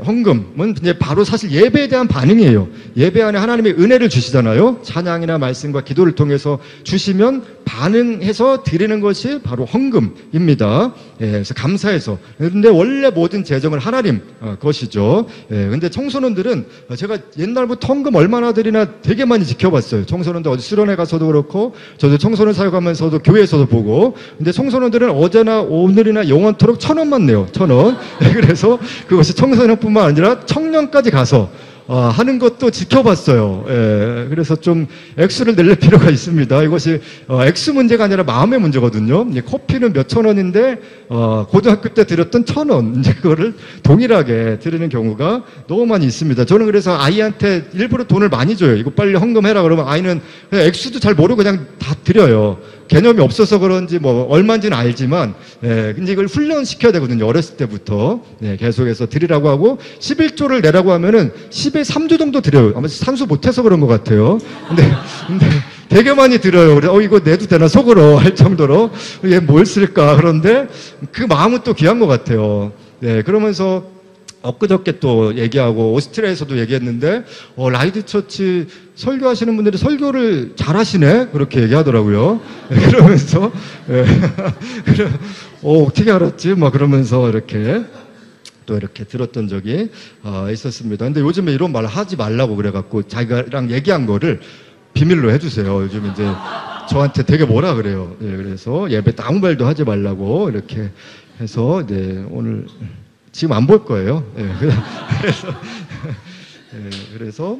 헌금은 이제 바로 사실 예배에 대한 반응이에요. 예배 안에 하나님의 은혜를 주시잖아요. 찬양이나 말씀과 기도를 통해서 주시면 반응해서 드리는 것이 바로 헌금입니다. 그래서 감사해서. 근데 원래 모든 재정은 하나님 것이죠. 근데 청소년들은 제가 옛날부터 헌금 얼마나 드리나 되게 많이 지켜봤어요. 청소년들 어디 수련회 가서도 그렇고, 저도 청소년 사역하면서도 교회에서도 보고. 근데 청소년들은 어제나 오늘이나 영원토록 1,000원만 내요. 1,000원. 그래서 그것이 청소년뿐만 아니라 청년까지 가서 하는 것도 지켜봤어요. 그래서 좀 액수를 낼 필요가 있습니다. 이것이 액수 문제가 아니라 마음의 문제거든요. 커피는 몇천 원인데 고등학교 때 드렸던 1,000원, 이제 그거를 동일하게 드리는 경우가 너무 많이 있습니다. 저는 그래서 아이한테 일부러 돈을 많이 줘요. 이거 빨리 헌금해라 그러면 아이는 그냥 액수도 잘 모르고 그냥 다 드려요. 개념이 없어서 그런지 뭐 얼마인지는 알지만, 근데 이걸 훈련시켜야 되거든요. 어렸을 때부터. 계속해서 드리라고 하고, 11조를 내라고 하면은 10에 3조 정도 드려요. 아마 산수 못해서 그런 것 같아요. 근데 되게 많이 드려요. 그래서 이거 내도 되나 속으로 할 정도로 얘 뭘 쓸까. 그런데 그 마음은 또 귀한 것 같아요. 그러면서 엊그저께 또 얘기하고 오스트리아에서도 얘기했는데, 라이드 처치 설교하시는 분들이 설교를 잘하시네, 그렇게 얘기하더라고요. 그러면서 어떻게 알았지? 막 그러면서 이렇게 또 이렇게 들었던 적이 있었습니다. 근데 요즘에 이런 말 하지 말라고 그래갖고 자기랑 얘기한 거를 비밀로 해주세요. 요즘 이제 저한테 되게 뭐라 그래요. 그래서 예배 때 아무 말도 하지 말라고 이렇게 해서 오늘 지금 안 볼 거예요. 그래서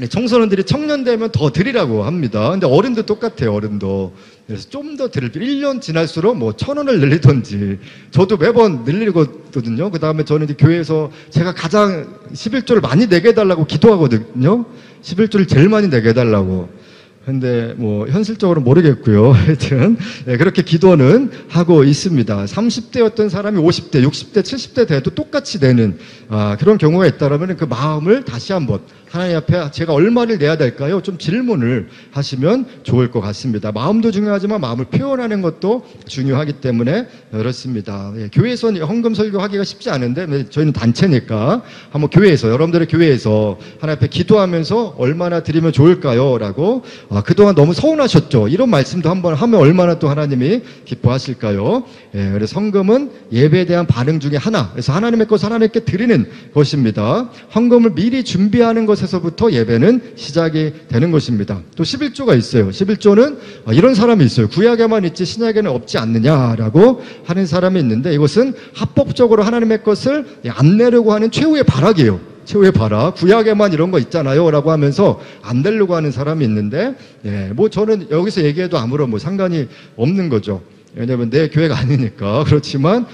청소년들이 청년 되면 더 드리라고 합니다. 근데 어른도 똑같아요. 어른도. 그래서 좀 더 드릴 1년 지날수록 뭐 1,000원을 늘리던지, 저도 매번 늘리거든요. 그 다음에 저는 이제 교회에서 제가 가장 11조를 많이 내게 해달라고 기도하거든요. 11조를 제일 많이 내게 해달라고. 근데 뭐 현실적으로 모르겠고요. 하여튼 그렇게 기도는 하고 있습니다. 30대였던 사람이 50대, 60대, 70대 돼도 똑같이 내는 그런 경우가 있다면 그 마음을 다시 한번 하나님 앞에 제가 얼마를 내야 될까요? 좀 질문을 하시면 좋을 것 같습니다. 마음도 중요하지만 마음을 표현하는 것도 중요하기 때문에 그렇습니다. 교회에서는 헌금 설교하기가 쉽지 않은데 저희는 단체니까 한번 교회에서, 여러분들의 교회에서 하나님 앞에 기도하면서 얼마나 드리면 좋을까요? 라고 그동안 너무 서운하셨죠. 이런 말씀도 한번 하면 얼마나 또 하나님이 기뻐하실까요? 예, 그래서 헌금은 예배에 대한 반응 중에 하나. 그래서 하나님의 것을 하나님께 드리는 것입니다. 헌금을 미리 준비하는 것에서부터 예배는 시작이 되는 것입니다. 또 11조가 있어요. 11조는 이런 사람이 있어요. 구약에만 있지 신약에는 없지 않느냐라고 하는 사람이 있는데, 이것은 합법적으로 하나님의 것을 안 내려고 하는 최후의 발악이에요. 최후의 발악. 구약에만 이런 거 있잖아요 라고 하면서 안 내려고 하는 사람이 있는데, 예, 뭐 저는 여기서 얘기해도 아무런 뭐 상관이 없는 거죠. 왜냐면 내 교회가 아니니까. 그렇지만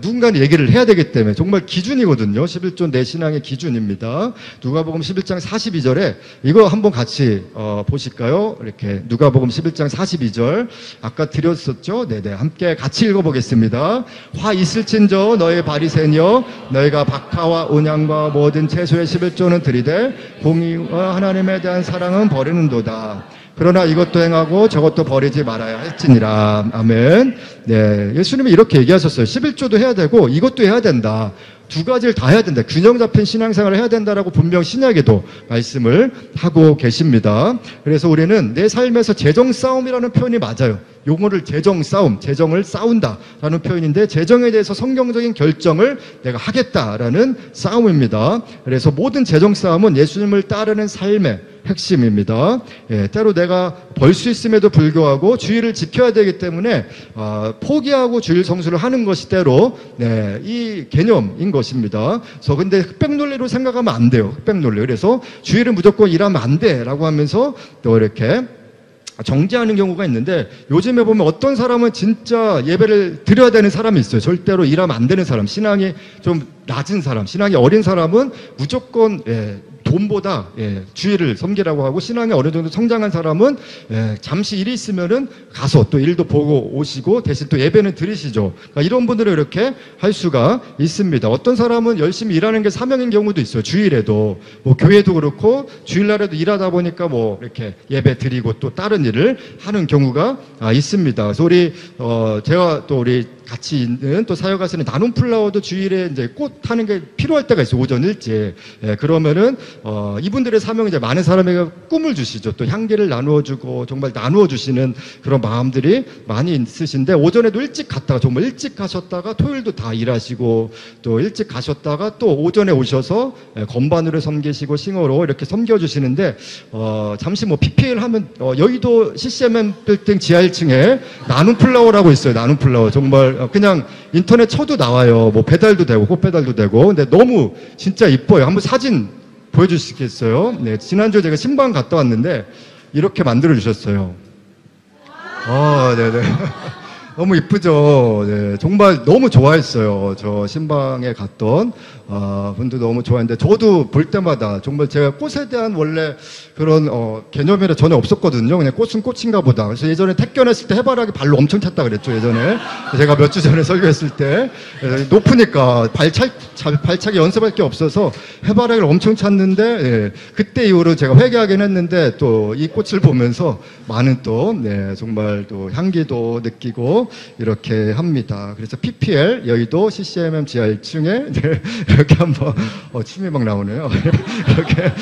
누군가는 얘기를 해야 되기 때문에 정말 기준이거든요. 11조 내 신앙의 기준입니다. 누가복음 11장 42절에 이거 한번 같이 보실까요? 이렇게 누가복음 11장 42절 아까 드렸었죠? 네네, 함께 같이 읽어보겠습니다. 화 있을진저 너희 바리새인여, 너희가 박하와 온양과 모든 채소의 11조는 드리되 공의와 하나님에 대한 사랑은 버리는도다. 그러나 이것도 행하고 저것도 버리지 말아야 할지니라. 아멘. 네, 예수님이 이렇게 얘기하셨어요. 11조도 해야 되고 이것도 해야 된다. 두 가지를 다 해야 된다. 균형 잡힌 신앙생활을 해야 된다라고 분명 신약에도 말씀을 하고 계십니다. 그래서 우리는 내 삶에서 재정 싸움이라는 표현이 맞아요. 용어를 재정 싸움, 재정을 싸운다라는 표현인데, 재정에 대해서 성경적인 결정을 내가 하겠다라는 싸움입니다. 그래서 모든 재정 싸움은 예수님을 따르는 삶의 핵심입니다. 예, 때로 내가 벌 수 있음에도 불구하고 주의를 지켜야 되기 때문에 포기하고 주일 성수를 하는 것이 때로 이 개념인 것입니다. 그래서 근데 흑백 논리로 생각하면 안 돼요. 흑백 논리. 그래서 주일은 무조건 일하면 안 돼라고 하면서 또 이렇게 정지하는 경우가 있는데, 요즘에 보면 어떤 사람은 진짜 예배를 드려야 되는 사람이 있어요. 절대로 일하면 안 되는 사람, 신앙이 좀 낮은 사람, 신앙이 어린 사람은 무조건 돈보다 주일을 섬기라고 하고, 신앙이 어느 정도 성장한 사람은 잠시 일이 있으면은 가서 또 일도 보고 오시고 대신 또 예배는 드리시죠. 그러니까 이런 분들은 이렇게 할 수가 있습니다. 어떤 사람은 열심히 일하는 게 사명인 경우도 있어요. 주일에도 뭐 교회도 그렇고 주일날에도 일하다 보니까 뭐 이렇게 예배 드리고 또 다른 일을 하는 경우가 있습니다. 그래서 우리 제가 또 우리 같이 있는 또 사역하시는 나눔 플라워도 주일에 이제 꽃 하는 게 필요할 때가 있어요. 오전 일찍. 그러면은 이분들의 사명이 이제 많은 사람에게 꿈을 주시죠. 또 향기를 나누어 주고 정말 나누어 주시는 그런 마음들이 많이 있으신데, 오전에도 일찍 갔다가 정말 일찍 가셨다가 토요일도 다 일하시고, 또 일찍 가셨다가 또 오전에 오셔서 건반으로 섬기시고 싱어로 이렇게 섬겨 주시는데, 잠시 뭐 PPL 하면 여의도 CCM 빌딩 지하 1층에 나눔 플라워라고 있어요. 나눔 플라워. 정말 그냥 인터넷 쳐도 나와요. 뭐 배달도 되고 꽃 배달도 되고. 근데 너무 진짜 이뻐요. 한번 사진 보여주시겠어요? 네, 지난주에 제가 신방 갔다 왔는데 이렇게 만들어 주셨어요. 네네. 너무 이쁘죠. 네, 정말 너무 좋아했어요. 저 신방에 갔던 분도 너무 좋아했는데, 저도 볼 때마다 정말 제가 꽃에 대한 원래 그런 개념이 전혀 없었거든요. 그냥 꽃은 꽃인가 보다. 그래서 예전에 택견했을 때 해바라기 발로 엄청 찼다 그랬죠. 예전에 제가 몇 주 전에 설교했을 때 높으니까 발차기 연습할 게 없어서 해바라기를 엄청 찼는데, 그때 이후로 제가 회개하긴 했는데 또 이 꽃을 보면서 많은 또 정말 또 향기도 느끼고 이렇게 합니다. 그래서 PPL 여의도 CCMM 지하 1층에 이렇게 한번 침이 막 나오네요. 이렇게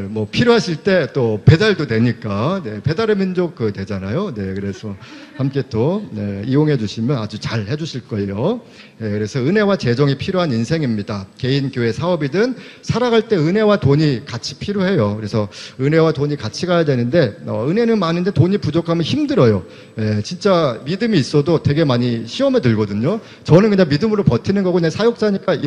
뭐 필요하실 때 또 배달도 되니까 배달의 민족 되잖아요. 그래서 함께 또 이용해 주시면 아주 잘 해주실 거예요. 그래서 은혜와 재정이 필요한 인생입니다. 개인, 교회, 사업이든 살아갈 때 은혜와 돈이 같이 필요해요. 그래서 은혜와 돈이 같이 가야 되는데, 은혜는 많은데 돈이 부족하면 힘들어요. 진짜 믿음이 있어도 되게 많이 시험에 들거든요. 저는 그냥 믿음으로 버티는 거고, 그냥 사역자니까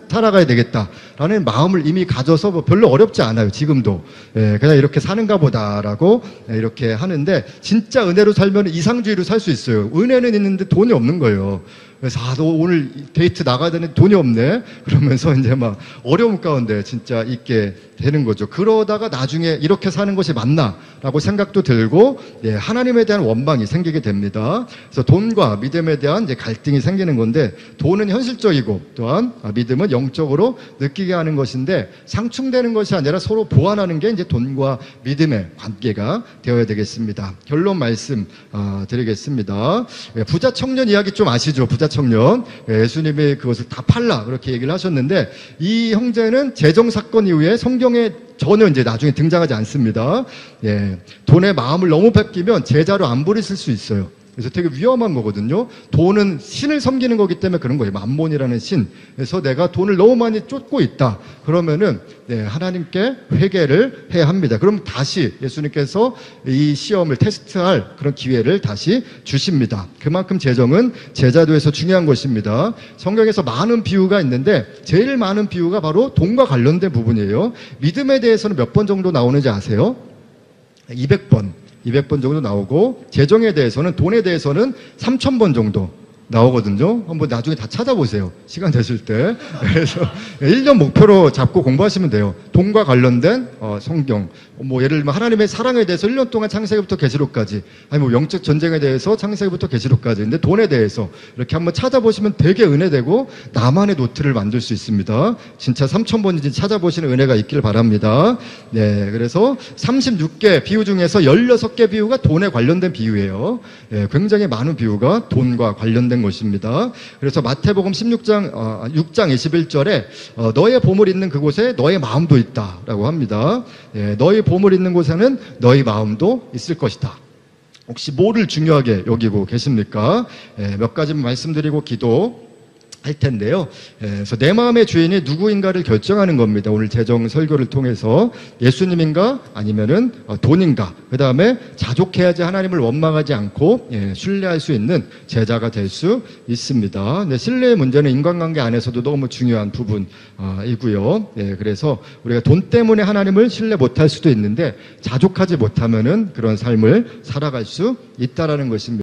살아가야 되겠다라는 마음을 이미 가져서 뭐 별로 어렵지 않아요. 지금도 그냥 이렇게 사는가 보다라고 이렇게 하는데, 진짜 은혜로 살면 이상주의로 살 수 있어요. 은혜는 있는데 돈이 없는 거예요. 그래서 너 오늘 데이트 나가야 되는데 돈이 없네? 그러면서 이제 막 어려움 가운데 진짜 있게 되는 거죠. 그러다가 나중에 이렇게 사는 것이 맞나? 라고 생각도 들고, 하나님에 대한 원망이 생기게 됩니다. 그래서 돈과 믿음에 대한 이제 갈등이 생기는 건데, 돈은 현실적이고 또한 믿음은 영적으로 느끼게 하는 것인데, 상충되는 것이 아니라 서로 보완하는 게 이제 돈과 믿음의 관계가 되어야 되겠습니다. 결론 말씀 드리겠습니다. 부자 청년 이야기 좀 아시죠? 부자 청년. 예수님이 그것을 다 팔라 그렇게 얘기를 하셨는데, 이 형제는 재정 사건 이후에 성경에 전혀 이제 나중에 등장하지 않습니다. 예, 돈에 마음을 너무 뺏기면 제자로 안 부르실 수 있어요. 그래서 되게 위험한 거거든요. 돈은 신을 섬기는 거기 때문에 그런 거예요. 맘몬이라는 신. 그래서 내가 돈을 너무 많이 쫓고 있다. 그러면은 하나님께 회개를 해야 합니다. 그럼 다시 예수님께서 이 시험을 테스트할 그런 기회를 다시 주십니다. 그만큼 재정은 제자도에서 중요한 것입니다. 성경에서 많은 비유가 있는데 제일 많은 비유가 바로 돈과 관련된 부분이에요. 믿음에 대해서는 몇 번 정도 나오는지 아세요? 200번. 200번 정도 나오고 재정에 대해서는 돈에 대해서는 3,000번 정도 나오거든요. 한번 나중에 다 찾아보세요. 시간 되실 때. 그래서 1년 목표로 잡고 공부하시면 돼요. 돈과 관련된 성경. 뭐 예를 들면 하나님의 사랑에 대해서 1년 동안 창세기부터 계시록까지, 아니 뭐 영적 전쟁에 대해서 창세기부터 계시록까지. 근데 돈에 대해서 이렇게 한번 찾아보시면 되게 은혜되고 나만의 노트를 만들 수 있습니다. 진짜 3,000번인지 찾아보시는 은혜가 있길 바랍니다. 네, 그래서 36개 비유 중에서 16개 비유가 돈에 관련된 비유예요. 네, 굉장히 많은 비유가 돈과 관련된 것입니다. 그래서 마태복음 6장 21절에 너의 보물 있는 그곳에 너의 마음도 있다라고 합니다. 예, 너의 보물 있는 곳에는 너의 마음도 있을 것이다. 혹시 뭐를 중요하게 여기고 계십니까? 예, 몇 가지만 말씀드리고 기도 할 텐데요. 그래서 내 마음의 주인이 누구인가를 결정하는 겁니다. 오늘 재정 설교를 통해서 예수님인가 아니면은 돈인가. 그 다음에 자족해야지 하나님을 원망하지 않고 신뢰할 수 있는 제자가 될 수 있습니다. 근데 신뢰의 문제는 인간관계 안에서도 너무 중요한 부분이고요. 그래서 우리가 돈 때문에 하나님을 신뢰 못할 수도 있는데 자족하지 못하면은 그런 삶을 살아갈 수 있다라는 것입니다.